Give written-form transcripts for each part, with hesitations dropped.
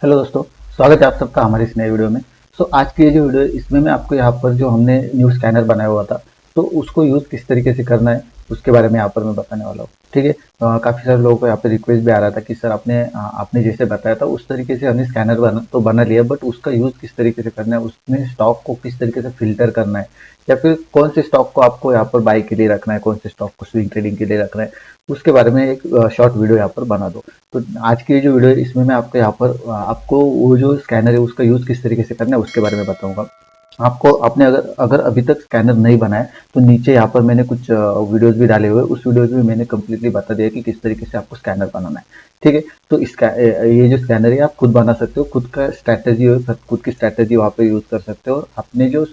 Hello दोस्तों, स्वागत है आप सबका हमारी इस नए वीडियो में। आज की ये जो वीडियो है इसमें मैं आपको यहाँ पर जो हमने न्यू स्कैनर बनाया हुआ था तो उसको यूज़ किस तरीके से करना है उसके बारे में यहाँ पर मैं बताने वाला हूँ। ठीक है। काफ़ी सारे लोगों को यहाँ पे रिक्वेस्ट भी आ रहा था कि सर आपने जैसे बताया था उस तरीके से हमने स्कैनर बना लिया, बट उसका यूज़ किस तरीके से करना है, उसमें स्टॉक को किस तरीके से फिल्टर करना है, या फिर कौन से स्टॉक को आपको यहाँ पर बाई के लिए रखना है, कौन से स्टॉक को स्विंग ट्रेडिंग के लिए रखना है, उसके बारे में एक शॉर्ट वीडियो यहाँ पर बना दो। तो आज की ये जो वीडियो है इसमें मैं आपको यहाँ पर आपको वो जो स्कैनर है उसका यूज़ किस तरीके से करना है उसके बारे में बताऊंगा। आपको आपने अगर अगर अभी तक स्कैनर नहीं बनाया तो नीचे यहाँ पर मैंने कुछ वीडियोस भी डाले हुए, उस वीडियोस में मैंने कम्प्लीटली बता दिया कि किस तरीके से आपको स्कैनर बनाना है। ठीक है। तो इसका ये जो स्कैनर है आप खुद बना सकते हो, खुद का स्ट्रैटेजी हो, खुद की स्ट्रैटेजी वहाँ पे यूज़ कर सकते हो। अपने जो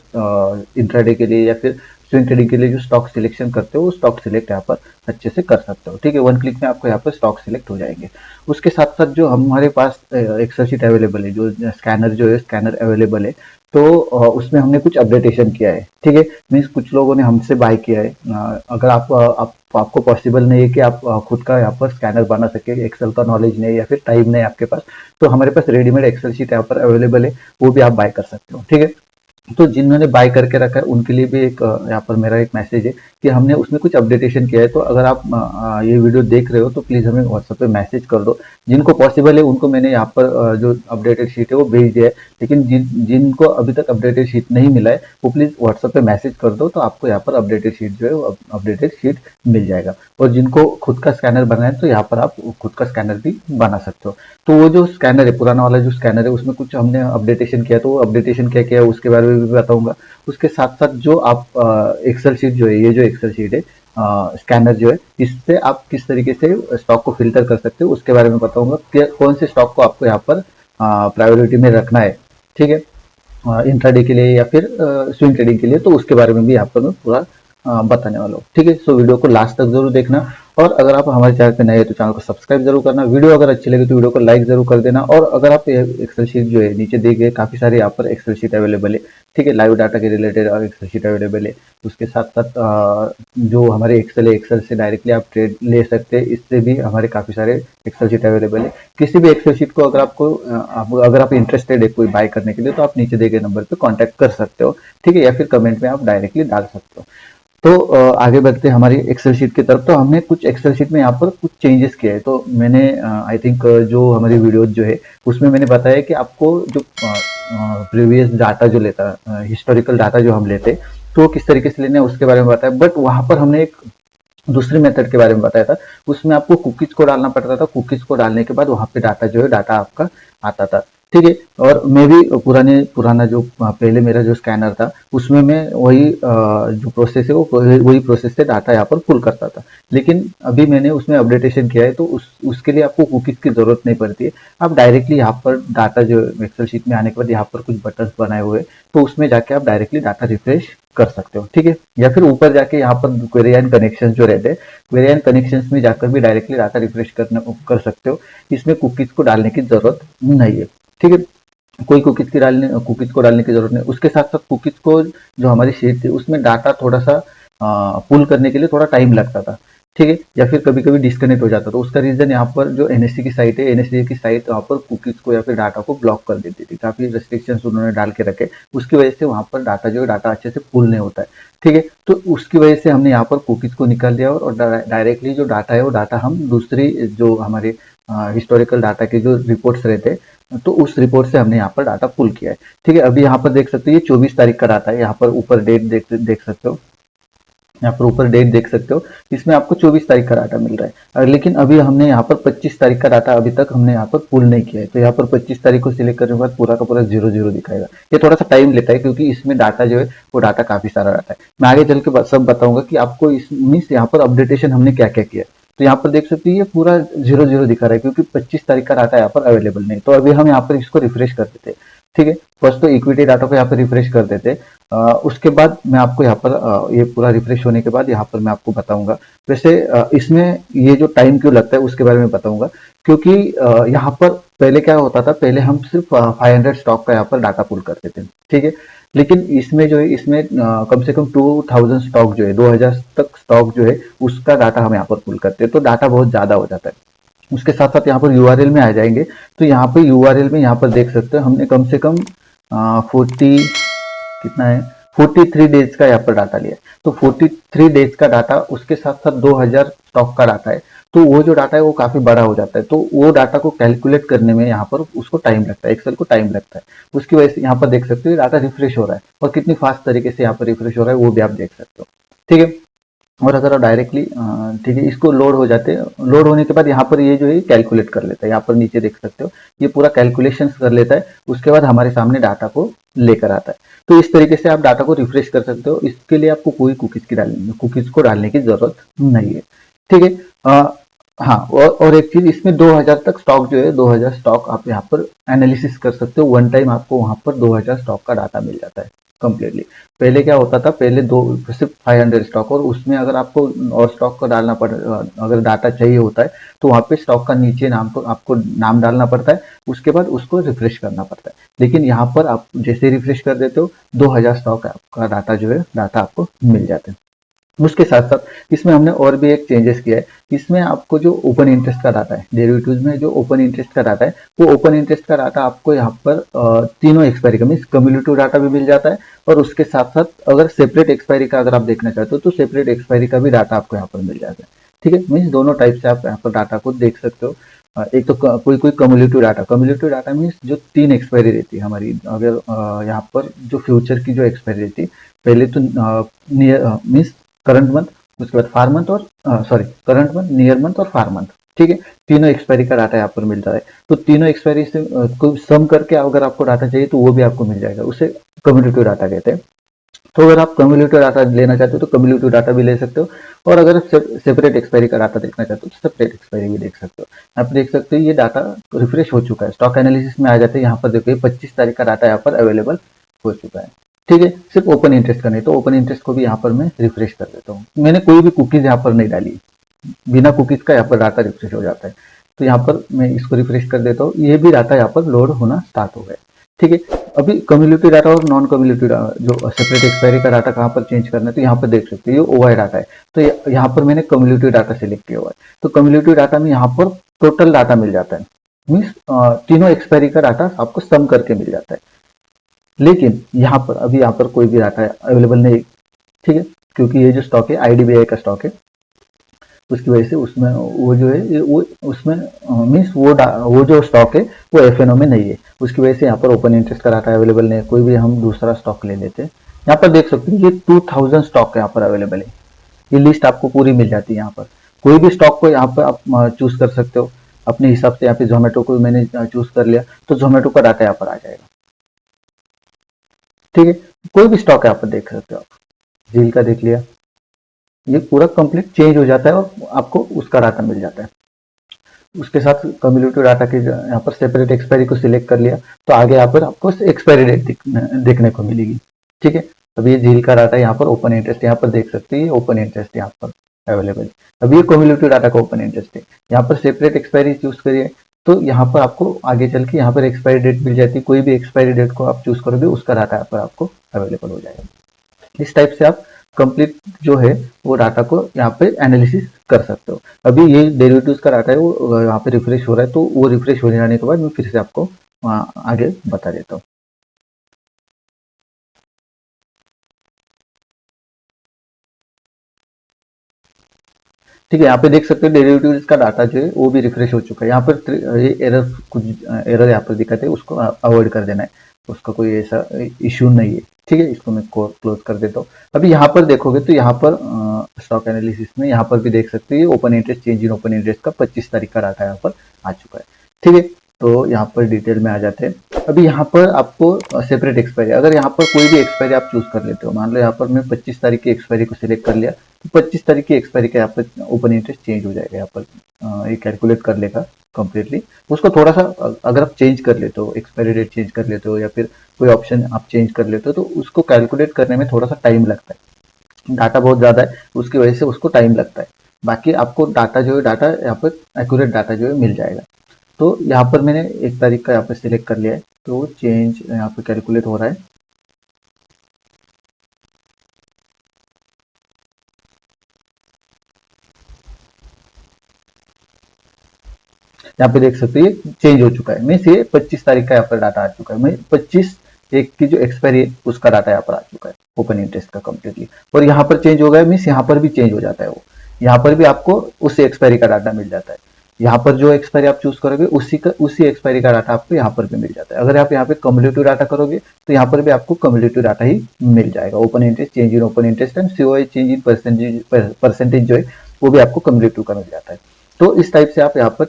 इंट्राडे के लिए या फिर स्विंग ट्रेडिंग के लिए जो स्टॉक सिलेक्शन करते हो वो स्टॉक सिलेक्ट यहाँ पर अच्छे से कर सकते हो। ठीक है, वन क्लिक में आपको यहाँ पर स्टॉक सिलेक्ट हो जाएंगे। उसके साथ साथ जो हमारे पास एक्सेल शीट अवेलेबल है, जो स्कैनर जो है स्कैनर अवेलेबल है, तो उसमें हमने कुछ अपडेटेशन किया है। ठीक है, मीन्स कुछ लोगों ने हमसे बाय किया है। अगर आपको पॉसिबल नहीं है कि आप खुद का यहाँ पर स्कैनर बना सके, एक्सेल का नॉलेज नहीं है या फिर टाइम नहीं है आपके पास, तो हमारे पास रेडीमेड एक्सेल शीट यहाँ पर अवेलेबल है, वो भी आप बाय कर सकते हो। ठीक है। तो जिन्होंने बाय करके रखा है उनके लिए भी एक यहाँ पर मेरा एक मैसेज है कि हमने उसमें कुछ अपडेटेशन किया है। तो अगर आप ये वीडियो देख रहे हो तो प्लीज़ हमें व्हाट्सएप पे मैसेज कर दो। जिनको पॉसिबल है उनको मैंने यहाँ पर जो अपडेटेड शीट है वो भेज दिया है, लेकिन जिनको अभी तक अपडेटेड शीट नहीं मिला है वो प्लीज़ व्हाट्सएप पे मैसेज कर दो, तो आपको यहाँ पर अपडेटेड शीट जो है वो अपडेटेड शीट मिल जाएगा। और जिनको खुद का स्कैनर बनाना है तो यहाँ पर आप खुद का स्कैनर भी बना सकते हो। तो वो जो स्कैनर है, पुराना वाला जो स्कैनर है, उसमें कुछ हमने अपडेटेशन किया, तो वो अपडेटेशन क्या किया है उसके बारे में भी बताऊंगा। उसके साथ साथ जो आप एक्सेल शीट जो है, ये जो एक्सेल शीट है स्कैनर जो है, इससे आप किस तरीके से स्टॉक को फिल्टर कर सकते हो उसके बारे में बताऊंगा कि कौन से स्टॉक को आपको यहाँ पर प्रायोरिटी में रखना है। ठीक है, इंट्राडे के लिए या फिर स्विंग ट्रेडिंग के लिए, तो उसके बारे में भी यहाँ पर मैं पूरा बताने वाला हूँ। ठीक है, सो वीडियो को लास्ट तक जरूर देखना। और अगर आप हमारे चैनल पे नए हैं तो चैनल को सब्सक्राइब जरूर करना। वीडियो अगर अच्छी लगे तो वीडियो को लाइक जरूर कर देना। और अगर आप एक्सेल शीट जो है नीचे दी गए काफी सारे यहाँ पर एक्सेल शीट अवेलेबल है। ठीक है, लाइव डाटा के रिलेटेड एक्सेल शीट अवेलेबल है। उसके साथ साथ जो हमारे एक्सेल है, एक्सेल से डायरेक्टली आप ट्रेड ले सकते हैं, इससे भी हमारे काफी सारे एक्सेल शीट अवेलेबल है। किसी भी एक्सेल शीट को अगर आप इंटरेस्टेड है कोई बाय करने के लिए तो आप नीचे दिए गए नंबर पे कांटेक्ट कर सकते हो। ठीक है, या फिर कमेंट में आप डायरेक्टली डाल सकते हो। तो आगे बढ़ते हैं हमारी एक्सेल शीट की तरफ। तो हमने कुछ एक्सेल शीट में यहाँ पर कुछ चेंजेस किए हैं। तो मैंने आई थिंक जो हमारी वीडियोज जो है उसमें मैंने बताया कि आपको जो प्रीवियस डाटा जो लेता है, हिस्टोरिकल डाटा जो हम लेते हैं, तो वो किस तरीके से लेना है उसके बारे में बताया। बट वहां पर हमने एक दूसरी मेथड के बारे में बताया था। उसमें आपको कुकीज को डालना पड़ता था, कुकीज को डालने के बाद वहां पे डाटा जो है डाटा आपका आता था। ठीक है, और मैं भी पुराना जो पहले मेरा जो स्कैनर था उसमें मैं वही जो प्रोसेस है वो वही प्रोसेस से डाटा यहाँ पर पुल करता था। लेकिन अभी मैंने उसमें अपडेटेशन किया है, तो उसके लिए आपको कुकीज की जरूरत नहीं पड़ती है। आप डायरेक्टली यहाँ पर डाटा जो एक्सेल शीट में आने के बाद यहाँ पर कुछ बटन बनाए हुए हैं, तो उसमें जाके आप डायरेक्टली डाटा रिफ्रेश कर सकते हो। ठीक है, या फिर ऊपर जाके यहाँ पर क्वेरी एंड कनेक्शन जो रहते हैं, क्वेरी एंड कनेक्शन में जाकर भी डायरेक्टली डाटा रिफ्रेश कर सकते हो। इसमें कुकीज को डालने की जरूरत नहीं है। ठीक है, कोई कुकीज को डालने की जरूरत नहीं। उसके साथ साथ कुकीज को जो हमारी शीट थी उसमें डाटा थोड़ा सा पुल करने के लिए थोड़ा टाइम लगता था। ठीक है, या फिर कभी कभी डिस्कनेक्ट हो जाता था। उसका रीजन यहाँ पर जो एनएससी की साइट है, एनएससी की साइट वहाँ पर कुकीज को या फिर डाटा को ब्लॉक कर देती थी। काफी रेस्ट्रिक्शंस उन्होंने डाल के रखे, उसकी वजह से वहाँ पर डाटा जो है डाटा अच्छे से पुल नहीं होता है। ठीक है, तो उसकी वजह से हमने यहाँ पर कुकीज को निकाल दिया और डायरेक्टली जो डाटा है वो डाटा हम दूसरी जो हमारे हिस्टोरिकल डाटा के जो रिपोर्ट्स रहते हैं, तो उस रिपोर्ट से हमने यहाँ पर डाटा पुल किया है। ठीक है, अभी यहाँ पर देख सकते हो ये 24 तारीख का डाटा है। यहाँ पर ऊपर डेट देख सकते हो, यहाँ पर ऊपर डेट देख सकते हो, इसमें आपको 24 तारीख का डाटा मिल रहा है। लेकिन अभी हमने यहाँ पर 25 तारीख का डाटा अभी तक हमने यहाँ पर पुल नहीं किया है। तो यहाँ पर 25 तारीख को सिलेक्ट करने के बाद पूरा का पूरा 0 दिखाएगा। ये थोड़ा सा टाइम लेता है क्योंकि इसमें डाटा जो है वो डाटा काफी सारा डाटा है। मैं आगे चल के सब बताऊंगा कि आपको इस मीन्स यहाँ पर अपडेटेशन हमने क्या क्या किया है। तो यहाँ पर देख सकते हैं ये पूरा 0 दिखा रहा है क्योंकि 25 तारीख का डाटा यहाँ पर अवेलेबल नहीं। तो अभी हम यहाँ पर इसको रिफ्रेश कर देते हैं। ठीक है, फर्स्ट तो इक्विटी डाटा को यहाँ पर रिफ्रेश कर देते हैं। उसके बाद मैं आपको यहाँ पर ये पूरा रिफ्रेश होने के बाद यहाँ पर मैं आपको बताऊंगा। वैसे इसमें ये जो टाइम क्यों लगता है उसके बारे में बताऊंगा, क्योंकि यहाँ पर पहले क्या होता था, पहले हम सिर्फ 500 स्टॉक का यहाँ पर डाटा पुल करते थे। ठीक है, लेकिन इसमें जो है इसमें कम से कम 2000 स्टॉक जो है, 2000 तक स्टॉक जो है उसका डाटा हम यहाँ पर पुल करते हैं, तो डाटा बहुत ज्यादा हो जाता है। उसके साथ साथ यहाँ पर यूआरएल में आ जाएंगे, तो यहाँ पे यूआरएल में यहाँ पर देख सकते हो हमने कम से कम 40 कितना है 43 डेज का यहाँ पर डाटा लिया है। तो 43 डेज का डाटा, उसके साथ साथ 2000 स्टॉक का डाटा है, तो वो जो डाटा है वो काफी बड़ा हो जाता है, तो वो डाटा को कैलकुलेट करने में यहाँ पर उसको टाइम लगता है, एक्सेल को टाइम लगता है। उसकी वजह से यहाँ पर देख सकते हो डाटा रिफ्रेश हो रहा है, और कितनी फास्ट तरीके से यहाँ पर रिफ्रेश हो रहा है वो भी आप देख सकते हो। ठीक है, और अगर आप डायरेक्टली ठीक है इसको लोड हो जाते हैं, लोड होने के बाद यहाँ पर ये जो है कैलकुलेट कर लेता है, यहाँ पर नीचे देख सकते हो ये पूरा कैलकुलेशन कर लेता है, उसके बाद हमारे सामने डाटा को लेकर आता है। तो इस तरीके से आप डाटा को रिफ्रेश कर सकते हो, इसके लिए आपको कोई कुकीज को डालने की जरूरत नहीं है। ठीक है, हाँ, और एक चीज इसमें 2000 तक स्टॉक जो है 2000 स्टॉक आप यहाँ पर एनालिसिस कर सकते हो, वन टाइम आपको वहां पर 2000 स्टॉक का डाटा मिल जाता है कंप्लीटली। पहले क्या होता था, पहले दो सिर्फ 500 स्टॉक, और उसमें अगर आपको और स्टॉक का डालना पड़ अगर डाटा चाहिए होता है तो वहाँ पे स्टॉक का नीचे नाम को आपको नाम डालना पड़ता है, उसके बाद उसको रिफ्रेश करना पड़ता है। लेकिन यहाँ पर आप जैसे रिफ्रेश कर देते हो 2000 स्टॉक आपका डाटा जो है डाटा आपको मिल जाता है। उसके साथ साथ इसमें हमने और भी एक चेंजेस किया है, इसमें आपको जो ओपन इंटरेस्ट का डाटा है डेरिवेटिव्स में, जो ओपन इंटरेस्ट का डाटा है वो ओपन इंटरेस्ट का डाटा आपको यहाँ पर तीनों एक्सपायरी का मीन्स कम्युलेटिव डाटा भी मिल जाता है, और उसके साथ साथ अगर सेपरेट एक्सपायरी का अगर आप देखना चाहते हो तो सेपरेट एक्सपायरी का भी डाटा आपको यहाँ पर मिल जाता है। ठीक है, मीन्स दोनों टाइप से आप यहाँ पर डाटा को देख सकते हो। एक तो कोई कोई कम्युलेटिव डाटा मीन्स जो 3 एक्सपायरी रहती है हमारी, अगर यहाँ पर जो फ्यूचर की जो एक्सपायरी रहती है, पहले तो नियर मीन्स करंट मंथ, उसके बाद फार मंथ, और sorry current month, near month और फार मंथ। ठीक है, तीनों एक्सपायरी का डाटा यहाँ पर मिलता है, तो तीनों एक्सपायरी से को सम करके अगर आपको डाटा चाहिए तो वो भी आपको मिल जाएगा, उसे कम्युलेटिव डाटा कहते हैं। तो अगर आप कम्युलेटिव डाटा लेना चाहते हो तो कम्युलेटिव डाटा भी ले सकते हो, और अगर सेपरेट एक्सपायरी का डाटा देखना चाहते हो तो सेपरेट एक्सपायरी भी देख सकते हो। आप देख सकते हो ये डाटा रिफ्रेश हो चुका है, स्टॉक एनालिसिस में आ जाते हैं, यहाँ पर देखो 25 तारीख का डाटा यहाँ पर अवेलेबल हो चुका है। ठीक है, सिर्फ ओपन इंटरेस्ट का नहीं, तो ओपन इंटरेस्ट को भी यहाँ पर मैं रिफ्रेश कर देता हूँ, मैंने कोई भी कुकीज यहाँ पर नहीं डाली, बिना कुकीज का यहाँ पर डाटा रिफ्रेश हो जाता है। तो यहाँ पर मैं इसको रिफ्रेश कर देता हूँ, ये भी डाटा यहाँ पर लोड होना स्टार्ट हो गया। ठीक है, अभी कम्युलेटिव डाटा और नॉन कम्युलेटिव जो सेपरेट एक्सपायरी का डाटा कहाँ पर चेंज करना है, तो यहाँ पर देख सकते हो ये ओवाई डाटा है, तो यहाँ पर मैंने कम्युलेटिव डाटा सिलेक्ट किया हुआ है। तो कम्युलेटिव डाटा में यहाँ पर टोटल डाटा मिल जाता है, मीन्स तीनों एक्सपायरी का डाटा आपको सम करके मिल जाता है। लेकिन यहाँ पर अभी यहाँ पर कोई भी डाटा अवेलेबल नहीं, ठीक है, क्योंकि ये जो स्टॉक है आईडीबीआई का स्टॉक है, उसकी वजह से उसमें वो जो है वो उसमें मीन्स वो जो स्टॉक है वो एफएनओ में नहीं है, उसकी वजह से यहाँ पर ओपन इंटरेस्ट का डाटा अवेलेबल नहीं है। कोई भी हम दूसरा स्टॉक ले लेते हैं, यहाँ पर देख सकते हैं ये 2000 स्टॉक यहाँ पर अवेलेबल है, ये लिस्ट आपको पूरी मिल जाती है। यहाँ पर कोई भी स्टॉक को यहाँ पर आप चूज कर सकते हो अपने हिसाब से। यहाँ पे जोमेटो को मैंने चूज कर लिया तो जोमेटो का डाटा यहाँ पर आ जाएगा। ठीक है, कोई भी स्टॉक यहाँ पर देख सकते हो आप, झील का देख लिया, ये पूरा कंप्लीट चेंज हो जाता है और आपको उसका डाटा मिल जाता है। उसके साथ कम्युलेटिव डाटा के यहाँ पर सेपरेट एक्सपायरी को सिलेक्ट कर लिया तो आगे यहाँ पर आपको एक्सपायरी डेट देखने को मिलेगी। ठीक है, अब ये झील का डाटा यहाँ पर ओपन इंटरेस्ट यहाँ पर देख सकते हैं, ओपन इंटरेस्ट यहाँ पर अवेलेबल। अब ये कम्युलेटिव डाटा का ओपन इंटरेस्ट है, यहाँ पर सेपरेट एक्सपायरी चूज करिए तो यहाँ पर आपको आगे चल के यहाँ पर एक्सपायरी डेट मिल जाती है, कोई भी एक्सपायरी डेट को आप चूज करोगे उसका डाटा यहाँ पर आपको अवेलेबल हो जाएगा। इस टाइप से आप कंप्लीट जो है वो डाटा को यहाँ पे एनालिसिस कर सकते हो। अभी ये डेरिवेटिव्स का डाटा है वो यहाँ पे रिफ्रेश हो रहा है, तो वो रिफ्रेश हो जाने के बाद मैं फिर से आपको आगे बता देता हूँ। ठीक है, यहाँ पे देख सकते हो डेरिवेटिव्स का डाटा जो है वो भी रिफ्रेश हो चुका है। यहाँ पर ये एरर कुछ एरर यहाँ पर दिखाते हैं, उसको अवॉइड कर देना है, उसका कोई ऐसा इश्यू नहीं है। ठीक है, इसको मैं क्लोज कर देता हूँ। अभी यहाँ पर देखोगे तो यहाँ पर स्टॉक एनालिसिस में यहाँ पर भी देख सकते हो open interest change in open interest का 25 तारीख का डाटा यहाँ पर आ चुका है। ठीक है, तो यहाँ पर डिटेल में आ जाते हैं। अभी यहाँ पर आपको सेपरेट एक्सपायरी, अगर यहाँ पर कोई भी एक्सपायरी आप चूज कर लेते हो, मान लो यहाँ पर मैं 25 तारीख की एक्सपायरी को सिलेक्ट कर लिया, तो 25 तारीख की एक्सपायरी का यहाँ पर ओपन इंटरेस्ट चेंज हो जाएगा, यहाँ पर ये कैलकुलेट कर लेगा कंप्लीटली। उसको थोड़ा सा अगर आप चेंज कर लेते हो, एक्सपायरी डेट चेंज कर लेते हो या फिर कोई ऑप्शन आप चेंज कर लेते हो, तो उसको कैलकुलेट करने में थोड़ा सा टाइम लगता है, डाटा बहुत ज्यादा है उसकी वजह से उसको टाइम लगता है। बाकी आपको डाटा जो है डाटा यहाँ पर एक्यूरेट डाटा जो है मिल जाएगा। तो यहाँ पर मैंने 1 तारीख का यहाँ पर सिलेक्ट कर लिया है, तो चेंज यहाँ पे कैलकुलेट हो रहा है। यहाँ पे देख सकते हो ये चेंज हो चुका है, मीन्स ये 25 तारीख का यहाँ पर डाटा आ चुका है, 25/1 की जो एक्सपायरी है उसका डाटा यहाँ पर आ चुका है ओपन इंटरेस्ट का कंप्लीटली। और यहाँ पर चेंज हो गया मीन्स यहाँ पर भी चेंज हो जाता है, वो यहाँ पर भी आपको उस एक्सपायरी का डाटा मिल जाता है। यहाँ पर जो एक्सपायरी आप चूज करोगे उसी एक्सपायरी का डाटा आपको यहाँ पर भी मिल जाता है। अगर आप यहाँ पे कम्युलेटिव डाटा करोगे तो यहाँ पर भी आपको कम्युलेटिव डाटा ही मिल जाएगा। Open interest, change in open interest and COI change in percentage जो है वो भी आपको कम्युलेटिव का मिल जाता है। तो इस टाइप से आप यहाँ पर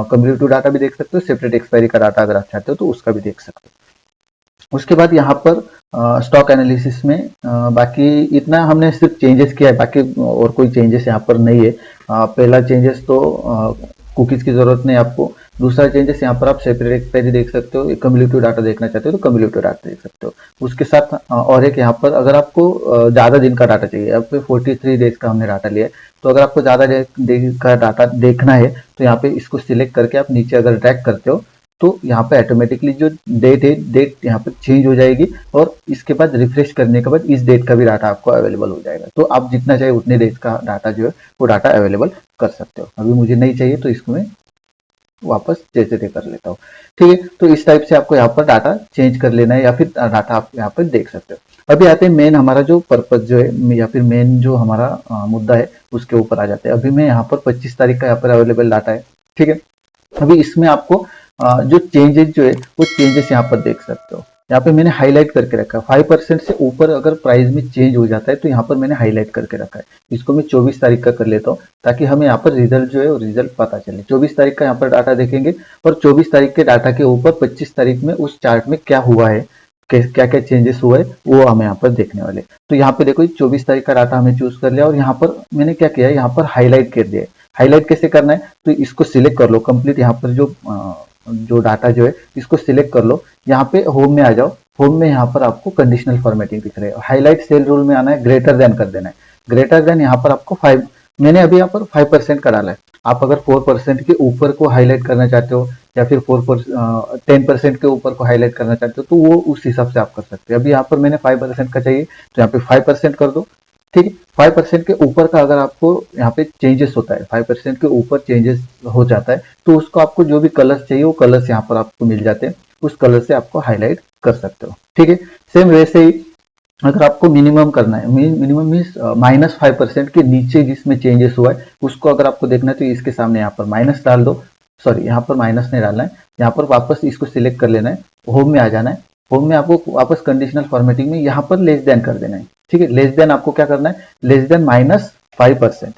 कम्युलेटिव डाटा भी देख सकते हो, सेपरेट एक्सपायरी का डाटा अगर आप चाहते हो तो उसका भी देख सकते हो। उसके बाद यहाँ पर स्टॉक एनालिसिस में बाकी इतना हमने सिर्फ चेंजेस किया है, बाकी और कोई चेंजेस यहाँ पर नहीं है। पहला चेंजेस तो कुकीज की जरूरत नहीं आपको। दूसरा चेंजेस यहाँ पर आप सेपरेट एक्सपायरी देख सकते हो, कम्युलेटिव डाटा देखना चाहते हो तो कम्युलेटिव डाटा देख सकते हो। उसके साथ और एक यहाँ पर अगर आपको ज्यादा दिन का डाटा चाहिए, अब 43 डेज का हमने डाटा लिया है, तो अगर आपको ज्यादा दिन का डाटा देखना है तो यहाँ पे इसको सिलेक्ट करके आप नीचे अगर ड्रैग करते हो तो यहाँ पे ऑटोमेटिकली जो डेट है, डेट यहाँ पर चेंज हो जाएगी और इसके बाद रिफ्रेश करने के बाद इस डेट का भी डाटा आपको अवेलेबल हो जाएगा। तो आप जितना चाहिए उतने डेट का डाटा जो है वो डाटा अवेलेबल कर सकते हो। अभी मुझे नहीं चाहिए तो इसको मैं वापस जैसे थे कर लेता हूँ, ठीक है। तो इस टाइप से आपको यहाँ पर डाटा चेंज कर लेना है या फिर डाटा आप यहाँ पर देख सकते हो। अभी आते हैं मेन हमारा जो पर्पज जो है या फिर मेन जो हमारा मुद्दा है उसके ऊपर आ जाते हैं। अभी मैं यहाँ पर 25 तारीख का यहाँ पर अवेलेबल डाटा है, ठीक है। अभी इसमें आपको जो चेंजेस जो है वो चेंजेस यहाँ पर देख सकते हो। यहाँ पे मैंने हाईलाइट करके रखा है 5% से ऊपर अगर प्राइस में चेंज हो जाता है तो यहाँ पर मैंने हाईलाइट करके रखा है। इसको मैं 24 तारीख का कर लेता हूँ ताकि हमें यहाँ पर रिजल्ट जो है वो रिजल्ट पता चले। 24 तारीख का यहाँ पर डाटा देखेंगे और 24 तारीख के डाटा के ऊपर 25 तारीख में उस चार्ट में क्या हुआ है, क्या क्या चेंजेस हुआ है वो हमें यहाँ पर देखने वाले। तो यहाँ पे देखो 24 तारीख का डाटा हमें चूज कर लिया और यहाँ पर मैंने क्या किया है, यहाँ पर हाईलाइट कर दिया है। हाईलाइट कैसे करना है तो इसको सिलेक्ट कर लो कंप्लीट, यहाँ पर जो डाटा जो है इसको सिलेक्ट कर लो। यहाँ पे होम में आ जाओ, होम में यहाँ पर आपको कंडीशनल फॉर्मेटिंग दिख रहा है। हाईलाइट सेल रूल में आना है, ग्रेटर देन कर देना है। ग्रेटर देन यहाँ पर आपको 5, मैंने अभी यहाँ पर 5% का डाला है। आप अगर 4% के ऊपर को हाईलाइट करना चाहते हो या फिर 10% के ऊपर को हाईलाइट करना चाहते हो तो वो उस हिसाब से आप कर सकते हो। अभी यहाँ पर मैंने 5% का चाहिए तो यहाँ पे 5% कर दो, ठीक है। 5% के ऊपर का अगर आपको यहाँ पे चेंजेस होता है, 5% के ऊपर चेंजेस हो जाता है तो उसको आपको जो भी कलर्स चाहिए वो कलर्स यहाँ पर आपको मिल जाते हैं, उस कलर से आपको हाईलाइट कर सकते हो, ठीक है। सेम वैसे ही अगर आपको मिनिमम करना है, मिनिमम मीन्स -5% के नीचे जिसमें चेंजेस हुआ है उसको अगर आपको देखना है तो इसके सामने यहाँ पर माइनस डाल दो। सॉरी, यहाँ पर माइनस नहीं डालना है, यहाँ पर वापस इसको सिलेक्ट कर लेना है, होम में आ जाना है। होम में आपको वापस कंडीशनल फॉर्मेटिंग में यहाँ पर लेस देन कर देना है, ठीक है। लेस देन आपको क्या करना है, लेस देन -5%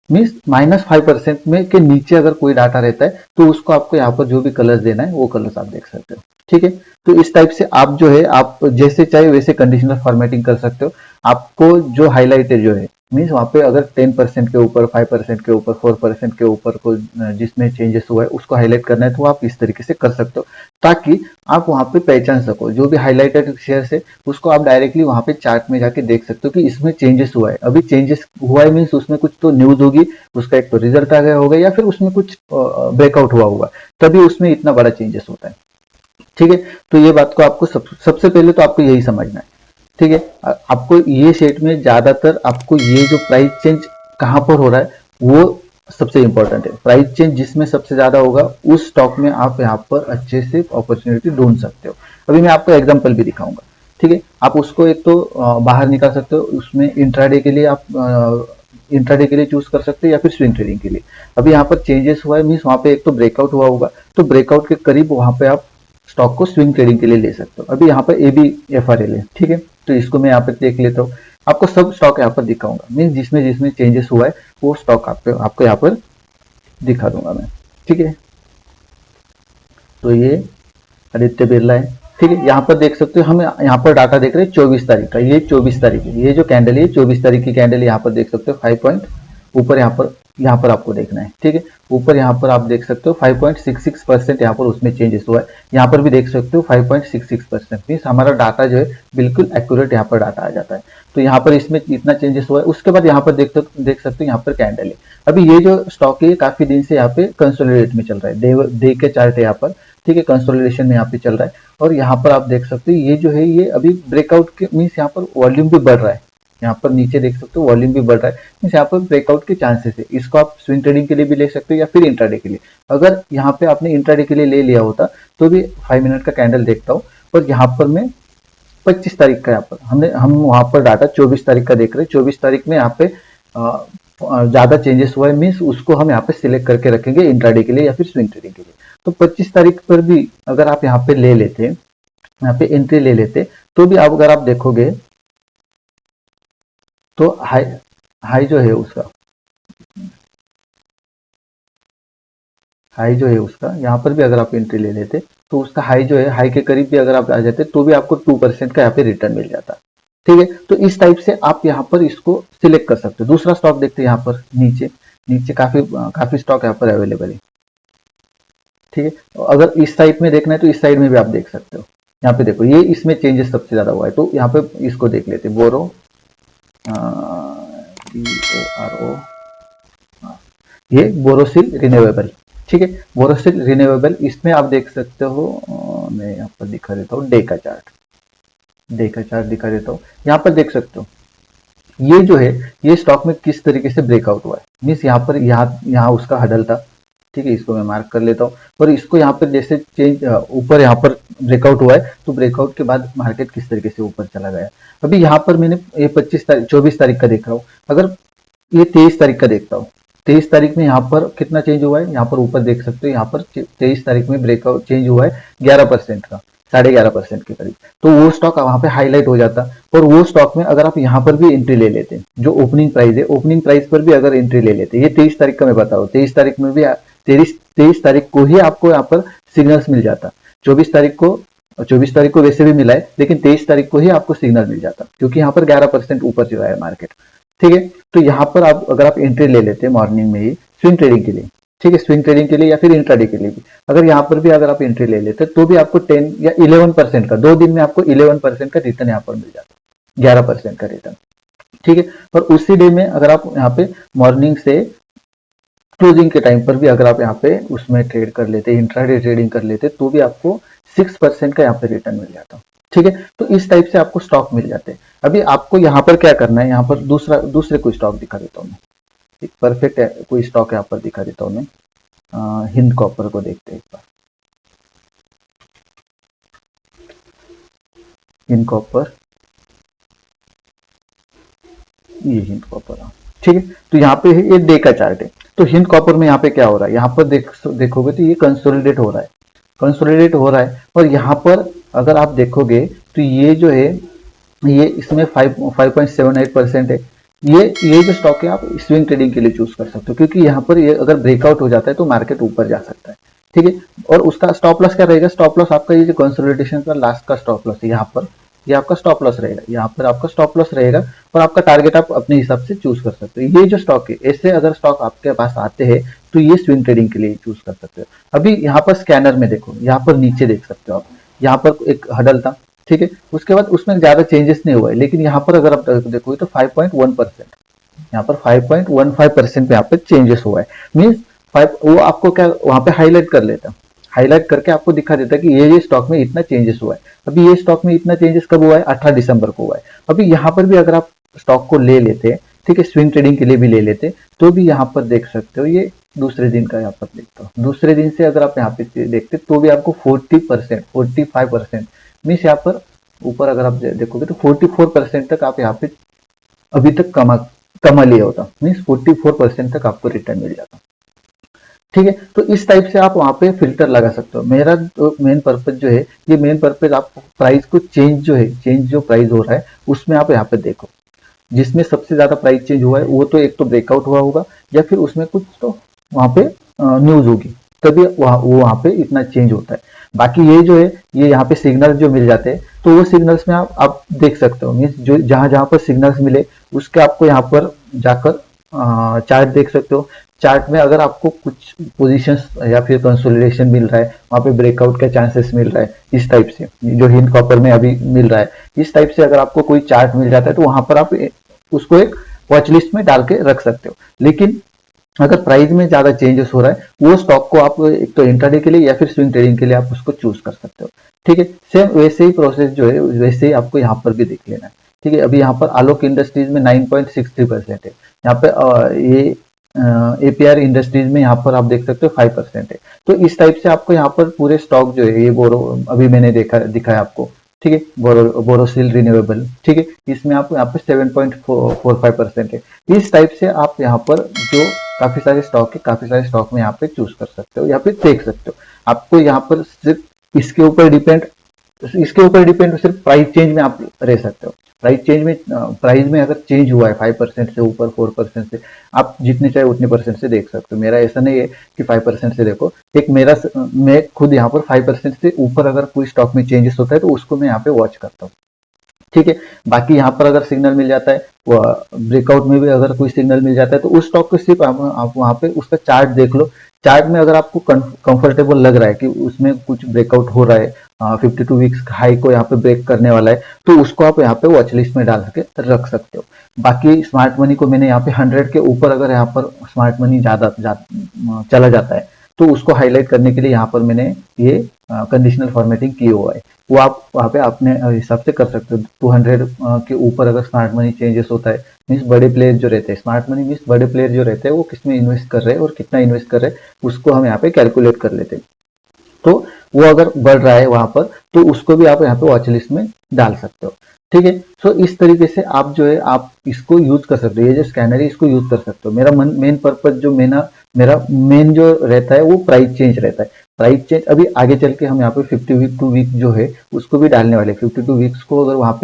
मीन्स -5% में के नीचे अगर कोई डाटा रहता है तो उसको आपको यहाँ पर जो भी कलर्स देना है वो कलर्स आप देख सकते हो, ठीक है। तो इस टाइप से आप जो है आप जैसे चाहे वैसे कंडीशनल फॉर्मेटिंग कर सकते हो। आपको जो हाईलाइटेड जो है मीन्स वहाँ पे अगर 10% के ऊपर, 5% के ऊपर, 4% के ऊपर को जिसमें चेंजेस हुआ है उसको हाईलाइट करना है तो आप इस तरीके से कर सकते हो ताकि आप वहाँ पे पहचान सको जो भी हाईलाइटेड शेयर है उसको आप डायरेक्टली वहाँ पे चार्ट में जाके देख सकते हो कि इसमें चेंजेस हुआ है। अभी चेंजेस हुआ है मीन्स उसमें कुछ तो न्यूज होगी, उसका एक तो रिजल्ट आ गया होगा या फिर उसमें कुछ ब्रेकआउट हुआ होगा, तभी उसमें इतना बड़ा चेंजेस होता है, ठीक है। तो ये बात को आपको सबसे पहले तो आपको यही समझना है, ठीक है। आपको ये सेट में ज्यादातर आपको ये जो प्राइस चेंज कहां पर हो रहा है वो सबसे इंपॉर्टेंट है। प्राइस चेंज जिसमें सबसे ज्यादा होगा उस स्टॉक में आप यहाँ पर अच्छे से अपॉर्चुनिटी ढूंढ सकते हो। अभी मैं आपको एग्जांपल भी दिखाऊंगा, ठीक है। आप उसको एक तो बाहर निकाल सकते हो, उसमें इंट्राडे के लिए आप इंट्राडे के लिए चूज कर सकते हो या फिर स्विंग ट्रेडिंग के लिए। अभी यहाँ पर चेंजेस हुआ है मीन्स वहां पे एक तो ब्रेकआउट हुआ होगा, तो ब्रेकआउट के करीब वहां पे आप स्टॉक को स्विंग ट्रेडिंग के लिए ले सकते हो। अभी यहाँ पर ABFRL है, ठीक है। तो इसको मैं यहाँ पे देख लेता हूँ, आपको सब स्टॉक यहाँ पर दिखाऊंगा मीन्स जिसमें जिसमें चेंजेस हुआ है वो स्टॉक आपको यहाँ पर दिखा दूंगा मैं, ठीक है। तो ये आदित्य बिरला है, ठीक है। यहाँ पर देख सकते हो हम यहाँ पर डाटा देख रहे हैं 24 तारीख का, ये 24 तारीख है, ये जो कैंडल है 24 तारीख की कैंडल यहाँ पर देख सकते हो 5 पॉइंट ऊपर यहाँ पर आपको देखना है, ठीक है। ऊपर यहाँ पर आप देख सकते हो 5.66% यहाँ पर उसमें चेंजेस हुआ है। यहाँ पर भी देख सकते हो 5.66% मीन्स हमारा डाटा जो है बिल्कुल एक्यूरेट यहाँ पर डाटा आ जाता है। तो यहाँ पर इसमें इतना चेंजेस हुआ है। उसके बाद यहाँ पर देख सकते हो यहाँ पर कैंडल है। अभी ये जो स्टॉक है काफी दिन से यहाँ पे कंसोलिडेट में चल रहा है, डे के चार्ट है यहाँ पर, ठीक है। कंसोलिडेशन में यहाँ पे चल रहा है और यहाँ पर आप देख सकते हो ये जो है ये अभी ब्रेकआउट के मीन्स यहाँ पर वॉल्यूम भी बढ़ रहा है, यहाँ पर नीचे देख सकते हो वॉल्यूम भी बढ़ रहा है, मीन्स यहाँ पर ब्रेकआउट के चांसेस है। इसको आप स्विंग ट्रेडिंग के लिए भी ले सकते हो या फिर इंट्राडे के लिए। अगर यहाँ पे आपने इंट्राडे के लिए ले लिया होता तो भी 5 मिनट का कैंडल देखता हूँ, और यहाँ पर मैं 25 तारीख का यहाँ पर हम वहां पर डाटा 24 तारीख का देख रहे हैं। 24 तारीख में यहाँ पे ज्यादा चेंजेस हुआ है, मीन्स उसको हम यहाँ पे सिलेक्ट करके रखेंगे इंट्राडे के लिए या फिर स्विंग ट्रेडिंग के लिए। तो 25 तारीख पर भी अगर आप यहाँ पे ले लेते, यहाँ पे एंट्री ले लेते, तो भी आप अगर आप देखोगे तो हाई जो है उसका, हाई जो है उसका यहाँ पर भी अगर आप एंट्री ले लेते तो उसका हाई जो है, हाई के करीब भी अगर आप आ जाते तो भी आपको 2% का यहाँ पे रिटर्न मिल जाता। ठीक है, तो इस टाइप से आप यहाँ पर इसको सिलेक्ट कर सकते हो। दूसरा स्टॉक देखते हैं, यहाँ पर नीचे नीचे काफी स्टॉक यहाँ पर अवेलेबल है। ठीक है, अगर इस साइड में देखना है तो इस साइड में भी आप देख सकते हो। यहाँ पे देखो, ये इसमें चेंजेस सबसे ज्यादा हुआ है, तो यहाँ पे इसको देख लेते, बोरो BORO, ये बोरोसिल रिन्यूएबल। ठीक है, बोरोसिल रिन्यूएबल, इसमें आप देख सकते हो, मैं यहाँ पर दिखा देता हूँ डे का चार्ट दिखा देता हूँ। यहाँ पर देख सकते हो ये जो है, ये स्टॉक में किस तरीके से ब्रेकआउट हुआ है, मीन्स यहाँ पर यहाँ उसका हडल था। ठीक है, इसको मैं मार्क कर लेता हूँ, और इसको यहाँ पर जैसे चेंज ऊपर यहाँ पर ब्रेकआउट हुआ है, तो ब्रेकआउट के बाद मार्केट किस तरीके से ऊपर चला गया। अभी यहाँ पर मैंने ये 24 तारीख का देख रहा हूँ, अगर ये 23 तारीख का देखता हूँ, 23 तारीख में यहाँ पर कितना चेंज हुआ है, यहाँ पर ऊपर देख सकते हो, यहाँ पर 23 तारीख में ब्रेकआउट चेंज हुआ है 11% का, 11.5% के करीब। तो वो स्टॉक वहां पे हाईलाइट हो जाता, और वो स्टॉक में अगर आप यहाँ पर भी एंट्री ले लेते, जो ओपनिंग प्राइस है, ओपनिंग प्राइस पर भी अगर एंट्री ले लेते, ये 23 तारीख का मैं बता रहा हूँ, 23 तारीख में भी 23 तारीख को ही आपको यहाँ पर सिग्नल्स मिल जाता। 24 तारीख को वैसे भी मिला है, लेकिन 23 तारीख को ही आपको सिग्नल मिल जाता, क्योंकि यहाँ पर 11% ऊपर चला है मार्केट। ठीक है, तो यहाँ पर आप अगर आप एंट्री ले लेते मॉर्निंग में ही स्विंग ट्रेडिंग के लिए, ठीक है, स्विंग ट्रेडिंग के लिए या फिर इंट्राडे के लिए भी, अगर यहाँ पर भी अगर आप एंट्री ले लेते तो भी आपको 10 या 11% का, 2 दिन में आपको 11% का रिटर्न यहाँ पर मिल जाता, 11% का रिटर्न। ठीक है, और उसी डे में अगर आप यहाँ पे मॉर्निंग से क्लोजिंग के टाइम पर भी अगर आप यहाँ पे उसमें ट्रेड कर लेते, इंट्राडे ट्रेडिंग कर लेते, तो भी आपको 6% का यहाँ पे रिटर्न मिल जाता। ठीक है, तो इस टाइप से आपको स्टॉक मिल जाते हैं। अभी आपको यहाँ पर क्या करना है, यहाँ पर दूसरे कोई स्टॉक दिखा देता हूँ मैं, एक परफेक्ट है, कोई स्टॉक यहाँ पर दिखा देता हूँ मैं। हिंद कॉपर को देखते हैं एक बार, हिंद कॉपर, ये हिंद कॉपर। ठीक है, तो यहाँ पे ये डे का चार्ट है। तो हिंद कॉपर में यहाँ पे क्या हो रहा है, यहाँ पर देखोगे तो ये कंसोलिडेट हो रहा है, और यहाँ पर अगर आप देखोगे तो ये जो है, ये इसमें 5.78% है। ये जो स्टॉक है आप स्विंग ट्रेडिंग के लिए चूज कर सकते हो, क्योंकि यहाँ पर ये अगर ब्रेकआउट हो जाता है तो मार्केट ऊपर जा सकता है। ठीक है, और उसका स्टॉप लॉस क्या रहेगा, स्टॉप लॉस आपका ये जो कंसोलिडेशन का लास्ट का स्टॉप लॉस है, यहाँ पर ये आपका स्टॉप लॉस रहेगा, यहाँ पर आपका स्टॉप लॉस रहेगा, और आपका टारगेट आप अपने हिसाब से चूज कर सकते हो। ये जो स्टॉक है, ऐसे अगर स्टॉक आपके पास आते हैं तो ये स्विंग ट्रेडिंग के लिए चूज कर सकते हो। अभी यहाँ पर स्कैनर में देखो, यहाँ पर नीचे देख सकते हो आप, यहाँ पर एक हडल था। ठीक है, उसके बाद उसमें ज्यादा चेंजेस नहीं हुआ है, लेकिन यहाँ पर अगर आप देखोगे तो 5.1%, यहाँ पर 5.15% पे यहाँ पे चेंजेस हुआ है, मीन्स वो आपको क्या वहां पे हाईलाइट कर लेता, हाईलाइट करके आपको दिखा देता कि ये स्टॉक में इतना चेंजेस हुआ है। अभी ये स्टॉक में इतना चेंजेस कब हुआ है, 18 दिसंबर को हुआ है। अभी यहाँ पर भी अगर आप स्टॉक को ले लेते, ठीक है, स्विंग ट्रेडिंग के लिए भी ले लेते, तो भी यहाँ पर देख सकते हो, ये दूसरे दिन का यहाँ पर देखता हूँ, दूसरे दिन से अगर आप यहाँ पे देखते तो भी आपको 40%, 45%, मीन्स यहाँ पर ऊपर अगर आप देखोगे तो 44% तक आप यहाँ पे अभी तक कमा लिया होता, मीन्स 44% तक आपको रिटर्न मिल जाता। ठीक है, तो इस टाइप से आप वहां पे फिल्टर लगा सकते हो। मेरा तो मेन पर्पज जो है, ये मेन पर्पज आप प्राइस को चेंज जो प्राइस हो रहा है उसमें आप यहाँ पे देखो, जिसमें सबसे ज्यादा प्राइस चेंज हुआ है वो तो एक तो ब्रेकआउट हुआ होगा, या फिर उसमें कुछ तो वहां पे न्यूज होगी, तभी वहां पे इतना चेंज होता है। बाकी ये जो है, ये यहाँ पे सिग्नल जो मिल जाते हैं, तो वो सिग्नल्स में आप देख सकते हो, मीन्स जो जहां पर सिग्नल्स मिले उसके आपको यहाँ पर जाकर चार्ट देख सकते हो। चार्ट में अगर आपको कुछ पोजीशंस या फिर कंसोलिडेशन मिल रहा है, वहां पे ब्रेकआउट का चांसेस मिल रहा है, इस टाइप से जो हिंद कॉपर में अभी मिल रहा है, इस टाइप से अगर आपको कोई चार्ट मिल जाता है तो वहां पर आप उसको एक वॉच लिस्ट में डाल के रख सकते हो। लेकिन अगर प्राइस में ज्यादा चेंजेस हो रहा है, वो स्टॉक को आप एक तो इंट्राडे के लिए या फिर स्विंग ट्रेडिंग के लिए आप उसको चूज कर सकते हो। ठीक है, सेम वैसे ही प्रोसेस जो है वैसे ही आपको यहाँ पर भी देख लेना है। ठीक है। अभी यहाँ पर आलोक इंडस्ट्रीज में 9.63% है। यहाँ पे ये APR इंडस्ट्रीज में यहाँ पर आप देख सकते हो 5% है। तो इस टाइप से आपको यहाँ पर पूरे स्टॉक जो है, ये अभी मैंने दिखाया आपको, ठीक है, बोरोसिल रिन्यूएबल, ठीक है, इसमें आप यहाँ पे 7.45% है। इस टाइप से आप यहाँ पर जो काफी सारे स्टॉक है, काफी सारे स्टॉक में यहाँ पे चूज कर सकते हो या फिर देख सकते हो। आपको यहाँ पर सिर्फ इसके ऊपर डिपेंड सिर्फ प्राइस चेंज में आप रह सकते हो। प्राइस में अगर चेंज हुआ है 5% से ऊपर, 4% से, आप जितने चाहे उतने परसेंट से देख सकते हो। मेरा ऐसा नहीं है कि 5% से देखो। मैं खुद यहाँ पर 5% से ऊपर अगर कोई स्टॉक में चेंजेस होता है तो उसको मैं यहाँ पे वॉच करता हूँ, ठीक है। बाकी यहाँ पर अगर सिग्नल मिल जाता है, ब्रेकआउट में भी अगर कोई सिग्नल मिल जाता है तो उस स्टॉक को सिर्फ आप वहाँ पे उसका चार्ट देख लो। चार्ट में अगर आपको कंफर्टेबल लग रहा है कि उसमें कुछ ब्रेकआउट हो रहा है, 52 वीक्स हाई को यहाँ पे ब्रेक करने वाला है, तो उसको आप यहाँ पे वॉच लिस्ट में डाल के रख सकते हो। बाकी स्मार्ट मनी को मैंने यहाँ पे 100 के ऊपर अगर यहाँ पर स्मार्ट मनी चला जाता है तो उसको हाईलाइट करने के लिए यहाँ पर मैंने ये कंडीशनल फॉर्मेटिंग की हुआ है। वो आप वहाँ पे अपने हिसाब से कर सकते हो। 200 के ऊपर अगर स्मार्ट मनी चेंजेस होता है, मीन्स बड़े प्लेयर जो रहते हैं, स्मार्ट मनी मीन्स बड़े प्लेयर जो रहते हैं वो किसमें इन्वेस्ट कर रहे हैं और कितना इन्वेस्ट कर रहे हैं उसको हम यहाँ पे कैलकुलेट कर लेते हैं। तो वो अगर बढ़ रहा है वहां पर तो उसको भी आप यहाँ पे वॉच लिस्ट में डाल सकते हो, ठीक है। सो इस तरीके से आप जो है आप इसको यूज कर सकते हो। ये जो स्कैनर है इसको यूज कर सकते हो। मेरा मेन पर्पज जो मेरा मेन जो रहता है वो प्राइस चेंज रहता है। प्राइस चेंज अभी आगे चल के हम यहाँ पे 52 वीक जो है उसको भी डालने वाले। 52 वीक्स को अगर वहाँ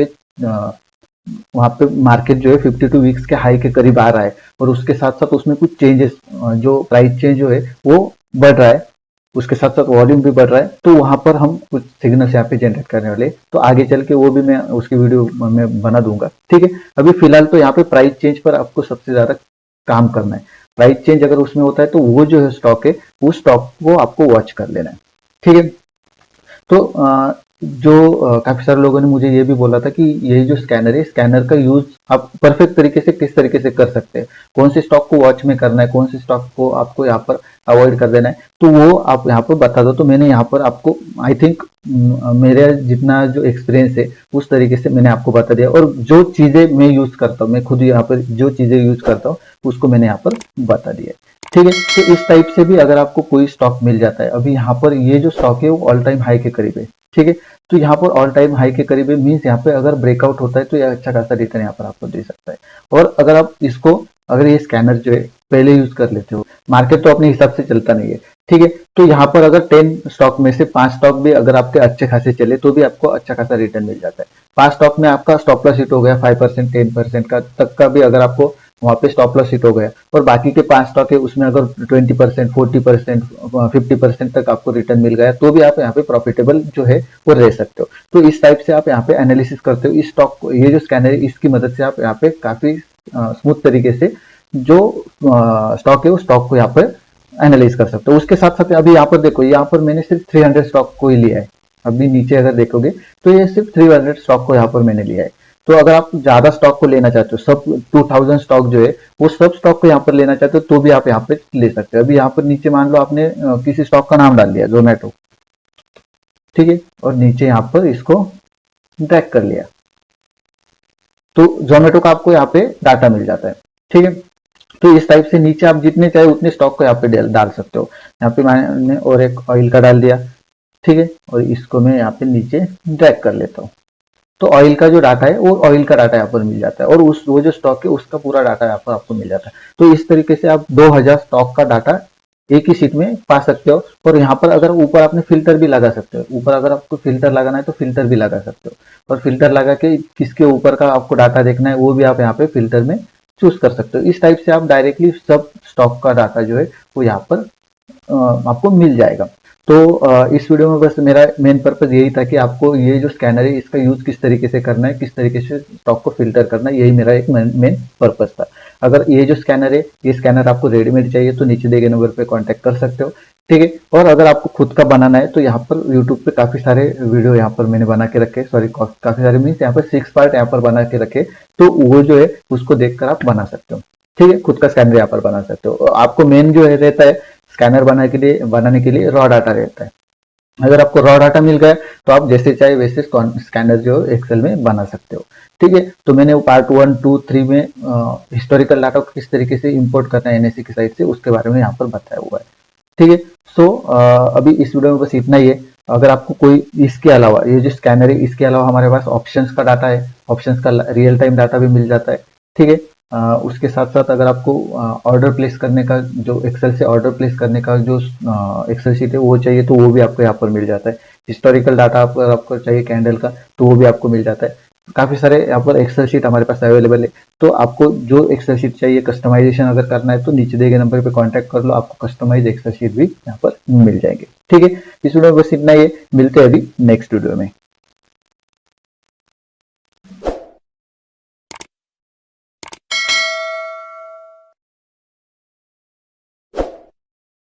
पे मार्केट जो है 52 वीक्स के हाई के करीब आ रहा है और उसके साथ साथ उसमें कुछ चेंजेस, जो प्राइस चेंज जो है वो बढ़ रहा है, उसके साथ साथ वॉल्यूम भी बढ़ रहा है, तो वहां पर हम कुछ सिग्नल्स यहाँ पे जनरेट करने वाले। तो आगे चल के वो भी मैं उसकी वीडियो में बना दूंगा, ठीक है। अभी फिलहाल तो यहाँ पे प्राइस चेंज पर आपको सबसे ज्यादा काम करना है। प्राइस चेंज अगर उसमें होता है तो वो जो है स्टॉक है, उस स्टॉक को आपको वॉच कर लेना है, ठीक है। तो काफी सारे लोगों ने मुझे ये भी बोला था कि ये जो स्कैनर है, स्कैनर का यूज आप परफेक्ट तरीके से किस तरीके से कर सकते हैं, कौन से स्टॉक को वॉच में करना है, कौन से स्टॉक को आपको यहाँ पर अवॉइड कर देना है, तो वो आप यहाँ पर बता दो। तो मैंने यहाँ पर आपको आई थिंक मेरे जितना जो एक्सपीरियंस है उस तरीके से मैंने आपको बता दिया। और जो चीजें मैं यूज करता हूँ, मैं खुद यहाँ पर जो चीजें यूज करता हूँ उसको मैंने यहाँ पर बता दिया, ठीक है। तो इस टाइप से भी अगर आपको कोई स्टॉक मिल जाता है, अभी यहाँ पर ये जो स्टॉक है वो ऑल टाइम हाई के करीब है, ठीक है। तो यहाँ पर ऑल टाइम हाई के करीब है, मीन्स यहाँ पे अगर ब्रेकआउट होता है तो ये अच्छा खासा रिटर्न यहाँ पर आपको दे सकता है। और अगर आप अगर ये स्कैनर जो है पहले यूज कर लेते हो, मार्केट तो अपने हिसाब से चलता नहीं है, ठीक है। तो यहाँ पर अगर 10 स्टॉक में से 5 स्टॉक भी अगर आपके अच्छे खासे चले तो भी आपको अच्छा खासा रिटर्न मिल जाता है। 5 स्टॉक में आपका स्टॉप लॉस हिट हो गया 5%, 10% का तक का भी अगर आपको वहां पे स्टॉप लॉस हिट हो गया, और बाकी के 5 स्टॉक है उसमें अगर 20%, 40%, 50% तक आपको रिटर्न मिल गया तो भी आप यहाँ पे प्रॉफिटेबल जो है वो रह सकते हो। तो इस टाइप से आप यहाँ पे एनालिसिस करते हो। इस स्टॉक को, ये जो स्कैनर है इसकी मदद से आप यहाँ पे काफी स्मूथ तरीके से जो स्टॉक है उस स्टॉक को यहाँ पर एनालाइज कर सकते हो। उसके साथ साथ अभी यहाँ पर देखो, यहाँ पर मैंने सिर्फ 300 स्टॉक को ही लिया है। अभी नीचे अगर देखोगे तो ये सिर्फ 300 स्टॉक को यहाँ पर मैंने लिया है। तो अगर आप ज्यादा स्टॉक को लेना चाहते हो, सब 2000 स्टॉक जो है वो सब स्टॉक को यहाँ पर लेना चाहते हो तो भी आप यहाँ पे ले सकते हो। अभी यहाँ पर नीचे मान लो आपने किसी स्टॉक का नाम डाल दिया, जोमेटो, ठीक है, और नीचे यहाँ पर इसको ड्रैग कर लिया तो जोमेटो का आपको यहाँ पे डाटा मिल जाता है, ठीक है। तो इस टाइप से नीचे आप जितने चाहे उतने स्टॉक को यहाँ पे डाल सकते हो। यहाँ पे मैंने और एक ऑयल का डाल दिया, ठीक है, और इसको मैं यहाँ पे नीचे ड्रैग कर लेता हूँ। तो ऑयल का जो डाटा है वो ऑयल का डाटा यहाँ पर मिल जाता है, और वो जो स्टॉक है उसका पूरा डाटा यहाँ पर आपको मिल जाता है। तो इस तरीके से आप 2000 स्टॉक का डाटा एक ही शीट में पा सकते हो। और यहाँ पर अगर ऊपर आपने फिल्टर भी लगा सकते हो, ऊपर अगर आपको फिल्टर लगाना है तो फिल्टर भी लगा सकते हो, और फिल्टर लगा के किसके ऊपर का आपको डाटा देखना है वो भी आप यहाँ पे फिल्टर में चूज कर सकते हो। इस टाइप से आप डायरेक्टली सब स्टॉक का डाटा जो है वो यहाँ पर आपको मिल जाएगा। तो इस वीडियो में बस मेरा मेन पर्पज यही था कि आपको ये जो स्कैनर है इसका यूज किस तरीके से करना है, किस तरीके से स्टॉक को फिल्टर करना है, यही मेरा एक मेन पर्पज था। अगर ये जो स्कैनर है, ये स्कैनर आपको रेडीमेड चाहिए तो नीचे दिए गए नंबर पे कांटेक्ट कर सकते हो, ठीक है। और अगर आपको खुद का बनाना है तो यहाँ पर यूट्यूब पे काफी सारे वीडियो यहाँ पर मैंने बना के रखे, सॉरी काफी सारे मीन्स यहाँ पर 6 पार्ट यहाँ पर बना के रखे, तो वो जो है उसको देखकर आप बना सकते हो, ठीक है। खुद का स्कैनर यहाँ पर बना सकते हो। आपको मेन जो है रहता है स्कैनर बनाने के लिए रॉ डाटा रहता है, अगर आपको रॉ डाटा मिल गया तो आप जैसे चाहे वैसे स्कैनर जो एक्सेल में बना सकते हो। ठीक है, तो मैंने वो पार्ट 1, 2, 3 में हिस्टोरिकल डाटा को किस तरीके से इंपोर्ट करना है एनएससी की साइड से, उसके बारे में यहाँ पर बताया हुआ है। ठीक है, सो अभी इस वीडियो में बस इतना ही है। अगर आपको कोई इसके अलावा, ये जो स्कैनर है इसके अलावा हमारे पास ऑप्शंस का डाटा है, ऑप्शंस का रियल टाइम डाटा भी मिल जाता है। ठीक है, उसके साथ साथ अगर आपको ऑर्डर प्लेस करने का, जो एक्सेल से ऑर्डर प्लेस करने का जो एक्सेल शीट है वो चाहिए तो वो भी आपको यहाँ पर मिल जाता है। हिस्टोरिकल डाटा आपको चाहिए कैंडल का तो वो भी आपको मिल जाता है। काफी सारे यहाँ पर एक्सेल शीट हमारे पास अवेलेबल है। तो आपको जो एक्सेल शीट चाहिए, कस्टमाइजेशन अगर करना है तो नीचे दिए गए नंबर पे कांटेक्ट कर लो, आपको कस्टमाइज एक्सेल शीट भी यहाँ पर मिल जाएंगे। ठीक है, इस वीडियो में बस इतना ही है, मिलते हैं अभी नेक्स्ट वीडियो में।